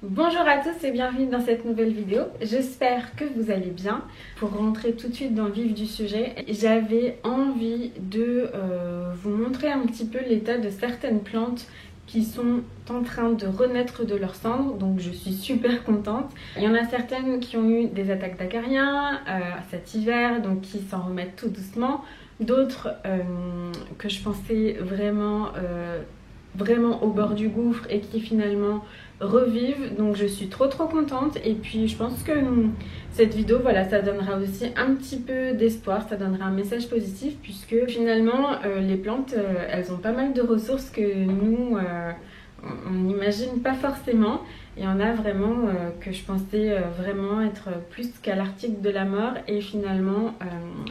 Bonjour à tous et bienvenue dans cette nouvelle vidéo. J'espère que vous allez bien. Pour rentrer tout de suite dans le vif du sujet, j'avais envie de vous montrer un petit peu l'état de certaines plantes qui sont en train de renaître de leurs cendres, donc je suis super contente. Il y en a certaines qui ont eu des attaques d'acariens cet hiver, donc qui s'en remettent tout doucement. D'autres que je pensais vraiment au bord du gouffre et qui finalement revivent, donc je suis trop contente. Et puis je pense que cette vidéo, voilà, ça donnera aussi un petit peu d'espoir, ça donnera un message positif, puisque finalement les plantes elles ont pas mal de ressources que nous on n'imagine pas forcément. Il y en a vraiment que je pensais vraiment être plus qu'à l'article de la mort, et finalement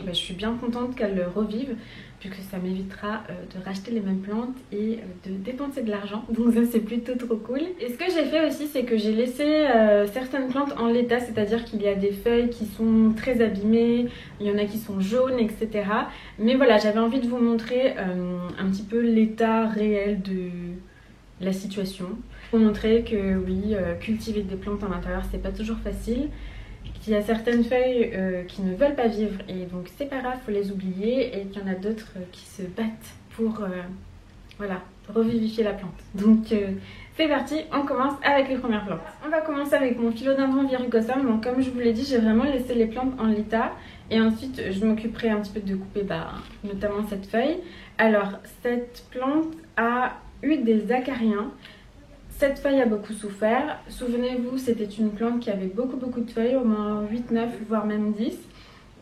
je suis bien contente qu'elles revivent, puisque ça m'évitera de racheter les mêmes plantes et de dépenser de l'argent, donc ça c'est plutôt trop cool. Et ce que j'ai fait aussi, c'est que j'ai laissé certaines plantes en l'état, c'est-à-dire qu'il y a des feuilles qui sont très abîmées, il y en a qui sont jaunes, etc. Mais voilà, j'avais envie de vous montrer un petit peu l'état réel de la situation, pour montrer que oui, cultiver des plantes en intérieur c'est pas toujours facile, qu'il y a certaines feuilles qui ne veulent pas vivre et donc c'est pas grave, faut les oublier, et qu'il y en a d'autres qui se battent pour voilà, revivifier la plante. Donc c'est parti, on commence avec les premières plantes. On va commencer avec mon Philodendron verrucosum. Donc comme je vous l'ai dit, j'ai vraiment laissé les plantes en l'état, et ensuite je m'occuperai un petit peu de couper notamment cette feuille. Alors cette plante a eu des acariens. Cette feuille a beaucoup souffert. Souvenez-vous, c'était une plante qui avait beaucoup de feuilles, au moins 8, 9, voire même 10.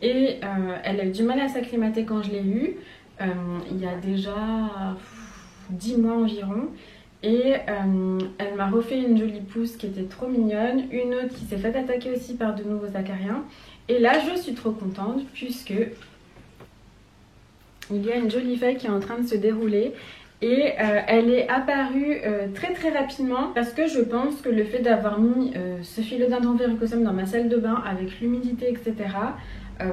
Et elle a eu du mal à s'acclimater quand je l'ai eue, il y a déjà 10 mois environ. Et elle m'a refait une jolie pousse qui était trop mignonne, une autre qui s'est fait attaquer aussi par de nouveaux acariens. Et là, je suis trop contente, puisque il y a une jolie feuille qui est en train de se dérouler. Et elle est apparue très rapidement, parce que je pense que le fait d'avoir mis ce Philodendron verrucosum dans ma salle de bain avec l'humidité, etc.,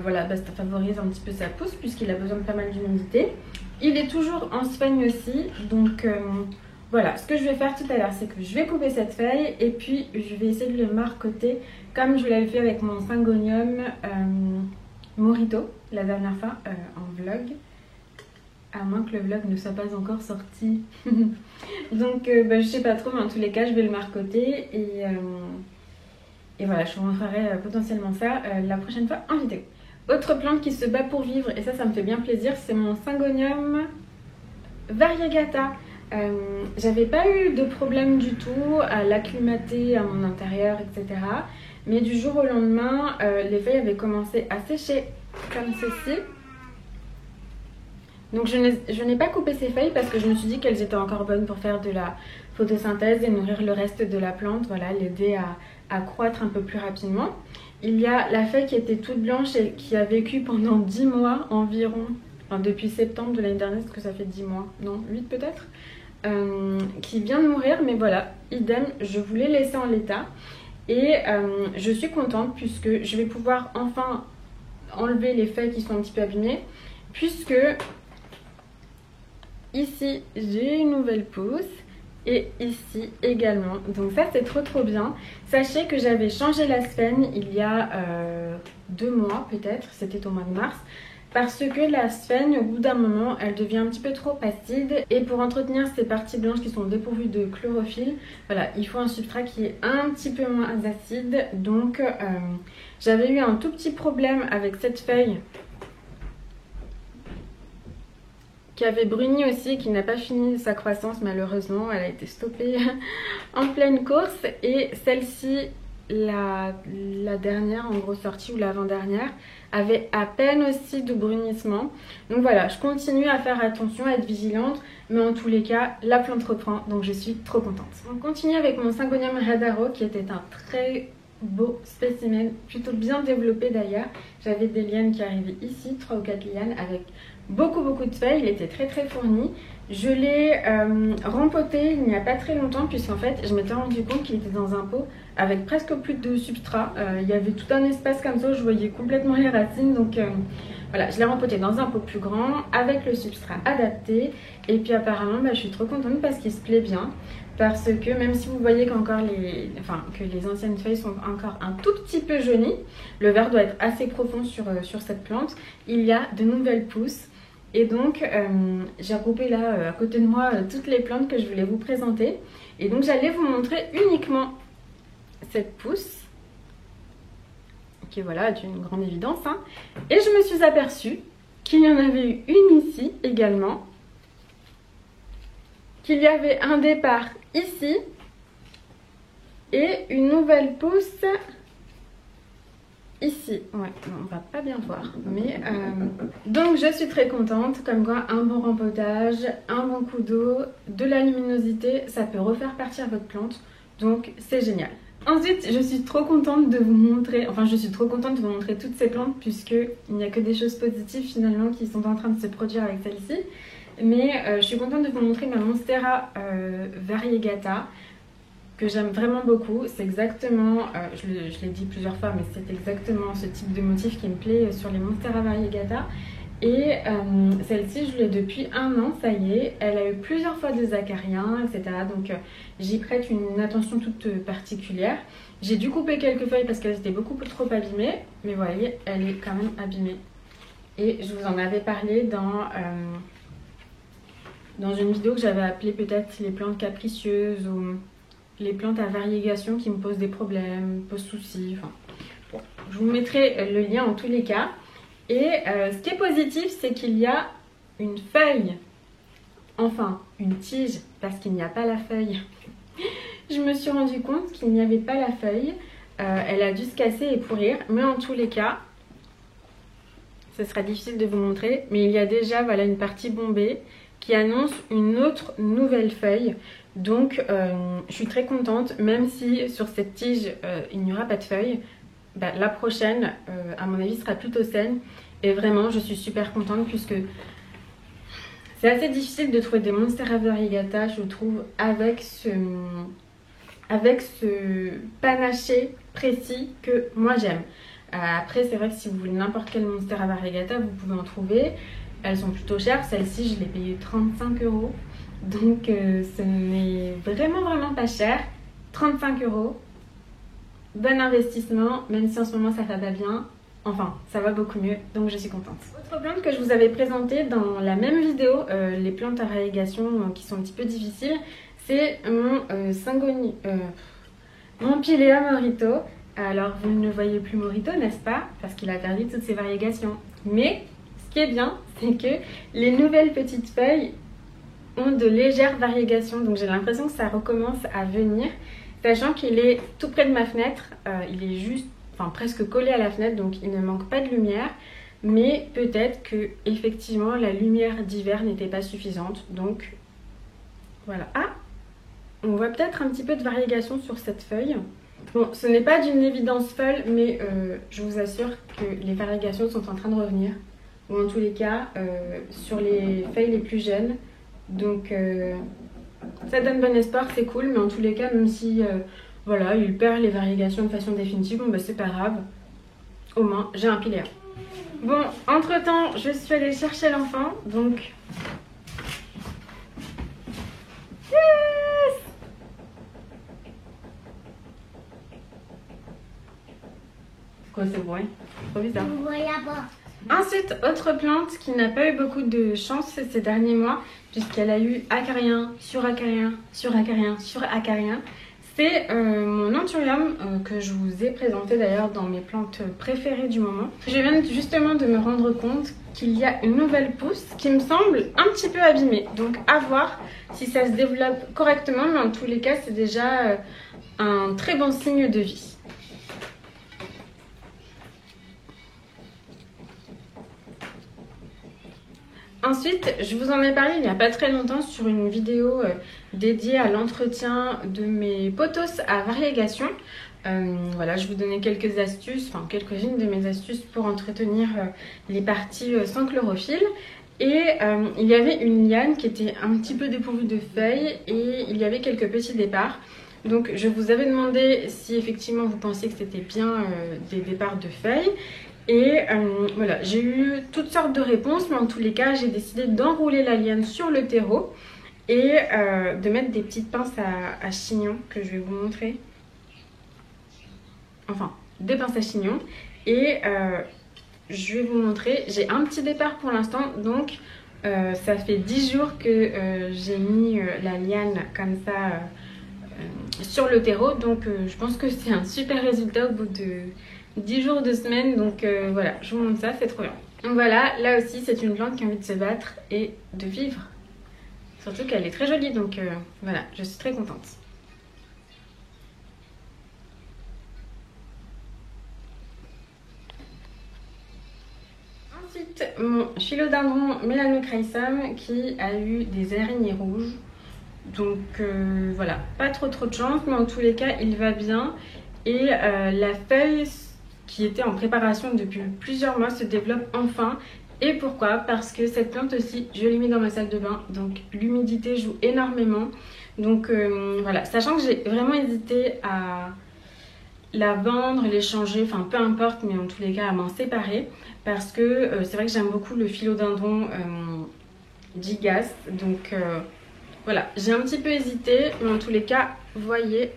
voilà, ça favorise un petit peu sa pousse, puisqu'il a besoin de pas mal d'humidité. Il est toujours en sphène aussi, donc voilà, ce que je vais faire tout à l'heure, c'est que je vais couper cette feuille et puis je vais essayer de le marcoter comme je l'avais fait avec mon Syngonium Morito la dernière fois en vlog. À moins que le vlog ne soit pas encore sorti. Donc je sais pas trop, mais en tous les cas je vais le marcoter, et voilà, je vous montrerai potentiellement ça la prochaine fois en vidéo. Autre plante qui se bat pour vivre, et ça me fait bien plaisir, c'est mon Syngonium variegata. J'avais pas eu de problème du tout à l'acclimater à mon intérieur, etc. Mais du jour au lendemain, les feuilles avaient commencé à sécher comme ceci. Donc je n'ai pas coupé ces feuilles parce que je me suis dit qu'elles étaient encore bonnes pour faire de la photosynthèse et nourrir le reste de la plante, voilà, l'aider à croître un peu plus rapidement. Il y a la feuille qui était toute blanche et qui a vécu pendant 10 mois environ, enfin depuis septembre de l'année dernière, est-ce que ça fait 10 mois? Non, 8 peut-être, qui vient de mourir, mais voilà, idem, je voulais laisser en l'état. Et je suis contente puisque je vais pouvoir enfin enlever les feuilles qui sont un petit peu abîmées, puisque ici j'ai une nouvelle pousse et ici également, donc ça c'est trop bien. Sachez que j'avais changé la sphène il y a 2 mois peut-être, c'était au mois de mars, parce que la sphène, au bout d'un moment, elle devient un petit peu trop acide, et pour entretenir ces parties blanches qui sont dépourvues de chlorophylle, voilà, il faut un substrat qui est un petit peu moins acide. Donc j'avais eu un tout petit problème avec cette feuille qui avait bruni aussi, qui n'a pas fini sa croissance malheureusement, elle a été stoppée en pleine course. Et celle-ci, la dernière en gros sortie, ou l'avant-dernière, avait à peine aussi de brunissement. Donc voilà, je continue à faire attention, à être vigilante, mais en tous les cas la plante reprend, donc je suis trop contente. On continue avec mon Syngonium radaro, qui était un très beau spécimen, plutôt bien développé d'ailleurs. J'avais des lianes qui arrivaient ici, 3 ou 4 lianes avec beaucoup de feuilles, il était très fourni. Je l'ai rempoté il n'y a pas très longtemps, puisqu'en fait je m'étais rendu compte qu'il était dans un pot avec presque plus de substrat. Il y avait tout un espace comme ça où je voyais complètement les racines, donc voilà, je l'ai rempoté dans un pot plus grand avec le substrat adapté. Et puis apparemment je suis trop contente parce qu'il se plaît bien. parce que même si vous voyez qu'encore que les anciennes feuilles sont encore un tout petit peu jaunies, le vert doit être assez profond sur cette plante. Il y a de nouvelles pousses et donc j'ai regroupé là à côté de moi toutes les plantes que je voulais vous présenter. Et donc j'allais vous montrer uniquement cette pousse qui est voilà d'une grande évidence, hein. Et je me suis aperçue qu'il y en avait eu une ici également, qu'il y avait un départ ici et une nouvelle pousse ici. Ouais, on va pas bien voir, mais donc je suis très contente. Comme quoi, un bon rempotage, un bon coup d'eau, de la luminosité, ça peut refaire partir votre plante, donc c'est génial. Ensuite, je suis trop contente de vous montrer, toutes ces plantes, puisque il n'y a que des choses positives finalement qui sont en train de se produire avec celle-ci. Mais je suis contente de vous montrer ma Monstera variegata, que j'aime vraiment beaucoup. C'est exactement, je l'ai dit plusieurs fois, mais c'est exactement ce type de motif qui me plaît sur les Monstera variegata. Et celle-ci, je l'ai depuis 1 an, ça y est. Elle a eu plusieurs fois des acariens, etc. Donc j'y prête une attention toute particulière. J'ai dû couper quelques feuilles parce qu'elles étaient beaucoup trop abîmées. Mais vous voyez, elle est quand même abîmée. Et je vous en avais parlé dans une vidéo que j'avais appelée peut-être les plantes capricieuses ou les plantes à variégation qui me posent des problèmes, posent soucis. Enfin, bon, je vous mettrai le lien en tous les cas. Et ce qui est positif, c'est qu'il y a une feuille, enfin une tige, parce qu'il n'y a pas la feuille. Je me suis rendu compte qu'il n'y avait pas la feuille. Elle a dû se casser et pourrir, mais en tous les cas, ce sera difficile de vous montrer. Mais il y a déjà voilà, une partie bombée qui annonce une autre nouvelle feuille. Donc je suis très contente, même si sur cette tige il n'y aura pas de feuille. Bah, la prochaine, à mon avis, sera plutôt saine. Et vraiment, je suis super contente puisque c'est assez difficile de trouver des Monstera variegata, je trouve, avec ce panaché précis que moi j'aime. Après, c'est vrai que si vous voulez n'importe quelle Monstera variegata, vous pouvez en trouver. Elles sont plutôt chères. Celle-ci, je l'ai payée 35 €. Donc, ce n'est vraiment pas cher. 35 €. Bon investissement, même si en ce moment ça va pas bien. Enfin, ça va beaucoup mieux, donc je suis contente. Autre plante que je vous avais présentée dans la même vidéo, les plantes à variégation qui sont un petit peu difficiles, c'est mon Pilea Morito. Alors, vous ne voyez plus Morito, n'est-ce pas? Parce qu'il a perdu toutes ses variégations. Mais, ce qui est bien, c'est que les nouvelles petites feuilles ont de légères variégations. Donc, j'ai l'impression que ça recommence à venir. Sachant qu'il est tout près de ma fenêtre, il est juste, presque collé à la fenêtre, donc il ne manque pas de lumière. Mais peut-être que effectivement la lumière d'hiver n'était pas suffisante. Donc voilà. Ah, on voit peut-être un petit peu de variégation sur cette feuille. Bon, ce n'est pas d'une évidence folle, mais je vous assure que les variégations sont en train de revenir. Ou en tous les cas, sur les feuilles les plus jeunes. Donc ça donne bon espoir, c'est cool, mais en tous les cas, même si voilà, il perd les variégations de façon définitive, bon bah c'est pas grave, au moins j'ai un Pilea. Bon, entre temps, je suis allée chercher l'enfant, donc yes. Quoi ce bruit? Trop bizarre. Ensuite, autre plante qui n'a pas eu beaucoup de chance ces derniers mois, puisqu'elle a eu acarien, sur acarien, sur acarien, sur acarien, c'est mon Anthurium que je vous ai présenté d'ailleurs dans mes plantes préférées du moment. Je viens justement de me rendre compte qu'il y a une nouvelle pousse qui me semble un petit peu abîmée. Donc à voir si ça se développe correctement, mais en tous les cas c'est déjà un très bon signe de vie. Ensuite, je vous en ai parlé il n'y a pas très longtemps sur une vidéo dédiée à l'entretien de mes pothos à variégation. Voilà, je vous donnais quelques astuces, enfin quelques-unes de mes astuces pour entretenir les parties sans chlorophylle. Et il y avait une liane qui était un petit peu dépourvue de feuilles et il y avait quelques petits départs. Donc je vous avais demandé si effectivement vous pensiez que c'était bien des départs de feuilles. Et voilà, j'ai eu toutes sortes de réponses, mais en tous les cas, j'ai décidé d'enrouler la liane sur le terreau et de mettre des petites pinces à chignon que je vais vous montrer. Enfin, des pinces à chignon. Et je vais vous montrer. J'ai un petit départ pour l'instant, donc ça fait 10 jours que j'ai mis la liane comme ça sur le terreau. Donc je pense que c'est un super résultat au bout de 10 jours, 2 semaines. Donc voilà, je vous montre ça, c'est trop bien. Donc voilà, là aussi c'est une plante qui a envie de se battre et de vivre. Surtout qu'elle est très jolie, donc voilà, je suis très contente. Ensuite, mon philodendron Melanochrysum qui a eu des araignées rouges. Donc voilà, pas trop de chance, mais en tous les cas, il va bien. Et la feuille qui était en préparation depuis plusieurs mois se développe enfin. Et pourquoi? Parce que cette plante aussi, je l'ai mis dans ma salle de bain, donc l'humidité joue énormément. Donc voilà, sachant que j'ai vraiment hésité à la vendre, l'échanger, enfin peu importe, mais en tous les cas à m'en séparer. Parce que c'est vrai que j'aime beaucoup le philodendron gigas. Donc voilà, j'ai un petit peu hésité, mais en tous les cas, vous voyez,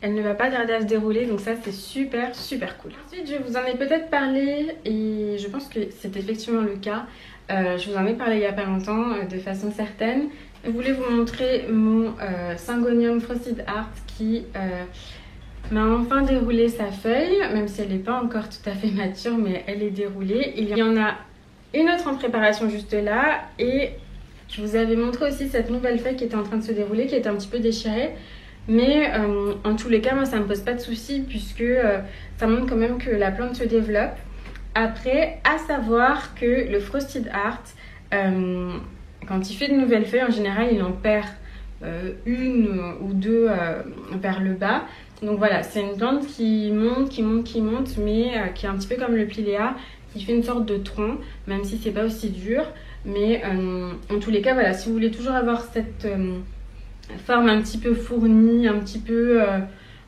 elle ne va pas tarder à se dérouler, donc ça c'est super cool. Ensuite, je vous en ai peut-être parlé, et je pense que c'est effectivement le cas. Je vous en ai parlé il n'y a pas longtemps, de façon certaine. Je voulais vous montrer mon Syngonium Frosted Heart qui m'a enfin déroulé sa feuille, même si elle n'est pas encore tout à fait mature, mais elle est déroulée. Il y en a une autre en préparation juste là, et je vous avais montré aussi cette nouvelle feuille qui était en train de se dérouler, qui était un petit peu déchirée. Mais en tous les cas, moi ça me pose pas de soucis puisque ça montre quand même que la plante se développe. Après, à savoir que le Frosted Heart, quand il fait de nouvelles feuilles, en général il en perd une ou deux vers le bas. Donc voilà, c'est une plante qui monte, mais qui est un petit peu comme le Pilea, qui fait une sorte de tronc, même si c'est pas aussi dur. Mais en tous les cas, voilà, si vous voulez toujours avoir cette forme un petit peu fournie, un petit peu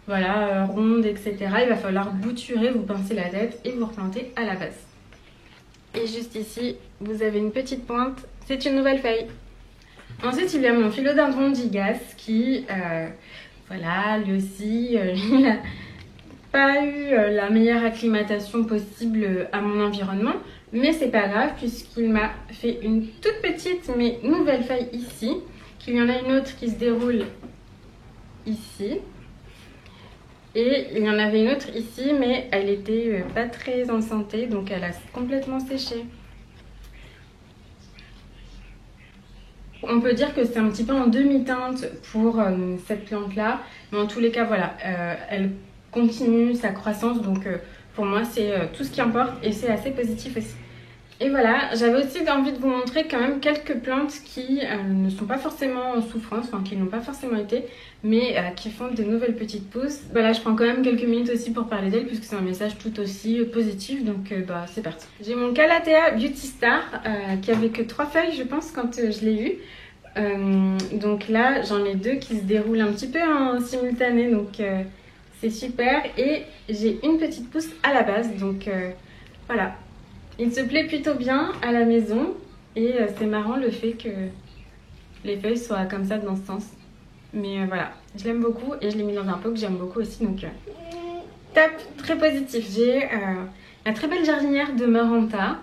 voilà, ronde, etc., il va falloir bouturer, vous pincez la tête et vous replantez à la base. Et juste ici, vous avez une petite pointe, c'est une nouvelle feuille. Ensuite, il y a mon philodendron gigas qui, voilà, lui aussi, il n'a pas eu la meilleure acclimatation possible à mon environnement. Mais c'est pas grave puisqu'il m'a fait une toute petite mais nouvelle feuille ici. Il y en a une autre qui se déroule ici. Et il y en avait une autre ici, mais elle était pas très en santé, donc elle a complètement séché. On peut dire que c'est un petit peu en demi-teinte pour cette plante-là. Mais en tous les cas, voilà, elle continue sa croissance. Donc pour moi, c'est tout ce qui importe et c'est assez positif aussi. Et voilà, j'avais aussi envie de vous montrer quand même quelques plantes qui ne sont pas forcément en souffrance, enfin qui n'ont pas forcément été, mais qui font de nouvelles petites pousses. Voilà, je prends quand même quelques minutes aussi pour parler d'elles puisque c'est un message tout aussi positif, donc bah c'est parti. J'ai mon Calathea Beauty Star qui avait que 3 feuilles je pense quand je l'ai eu. Donc là j'en ai 2 qui se déroulent un petit peu en simultané, donc c'est super. Et j'ai une petite pousse à la base, donc voilà. Il se plaît plutôt bien à la maison et c'est marrant le fait que les feuilles soient comme ça dans ce sens. Mais voilà, je l'aime beaucoup et je l'ai mis dans un pot que j'aime beaucoup aussi, donc top, très positif. J'ai la très belle jardinière de Maranta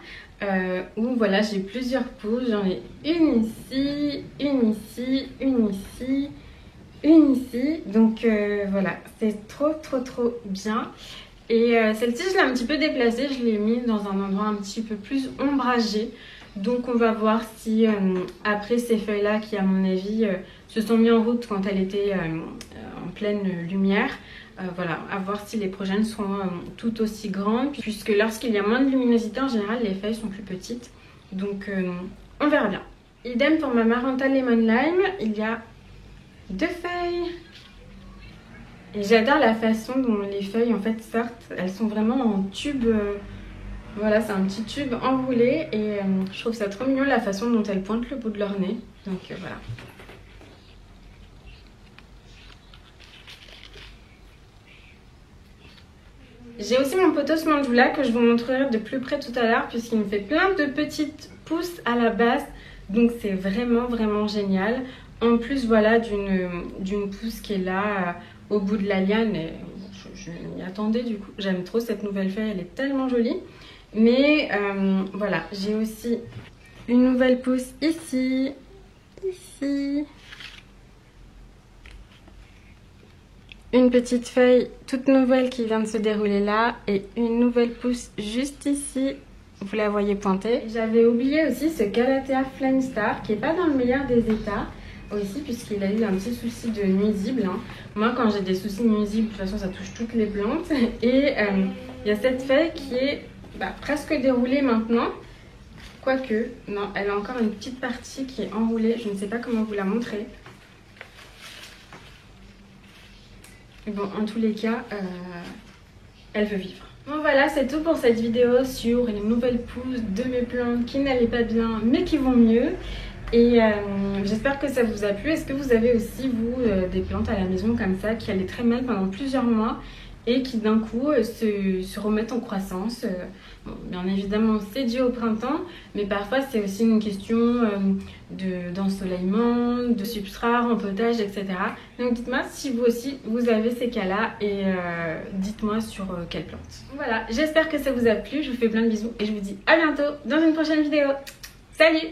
où voilà, j'ai plusieurs pousses. J'en ai une ici, une ici, une ici, une ici. Donc voilà, c'est trop bien. Et celle-ci, je l'ai un petit peu déplacée, je l'ai mis dans un endroit un petit peu plus ombragé. Donc on va voir si après ces feuilles-là, qui à mon avis se sont mis en route quand elle était en pleine lumière, voilà, à voir si les prochaines seront tout aussi grandes. Puisque lorsqu'il y a moins de luminosité, en général, les feuilles sont plus petites. Donc on verra bien. Idem pour ma Maranta Lemon Lime, il y a 2 feuilles. Et j'adore la façon dont les feuilles en fait sortent. Elles sont vraiment en tube. Voilà, c'est un petit tube enroulé. Et je trouve ça trop mignon la façon dont elles pointent le bout de leur nez. Donc voilà. J'ai aussi mon pothos Mandula que je vous montrerai de plus près tout à l'heure puisqu'il me fait plein de petites pousse à la base, donc c'est vraiment génial. En plus voilà d'une pousse qui est là au bout de la liane, et je m'y attendais du coup. J'aime trop cette nouvelle feuille, elle est tellement jolie. Mais voilà, j'ai aussi une nouvelle pousse ici, une petite feuille toute nouvelle qui vient de se dérouler là et une nouvelle pousse juste ici. Vous la voyez pointer. J'avais oublié aussi ce Calathea Flame Star qui n'est pas dans le meilleur des états aussi, puisqu'il a eu un petit souci de nuisible. Moi, quand j'ai des soucis nuisibles, de toute façon, ça touche toutes les plantes. Et il y a cette feuille qui est presque déroulée maintenant. Quoique, non, elle a encore une petite partie qui est enroulée. Je ne sais pas comment vous la montrer. Bon, en tous les cas, elle veut vivre. Bon voilà, c'est tout pour cette vidéo sur les nouvelles pousses de mes plantes qui n'allaient pas bien mais qui vont mieux. Et j'espère que ça vous a plu. Est-ce que vous avez aussi, vous, des plantes à la maison comme ça qui allaient très mal pendant plusieurs mois et qui d'un coup se remettent en croissance? Bon, bien évidemment, c'est dû au printemps, mais parfois c'est aussi une question d'ensoleillement, de substrat, rempotage, etc. Donc dites-moi si vous aussi vous avez ces cas-là et dites-moi sur quelle plante. Voilà, j'espère que ça vous a plu. Je vous fais plein de bisous et je vous dis à bientôt dans une prochaine vidéo. Salut!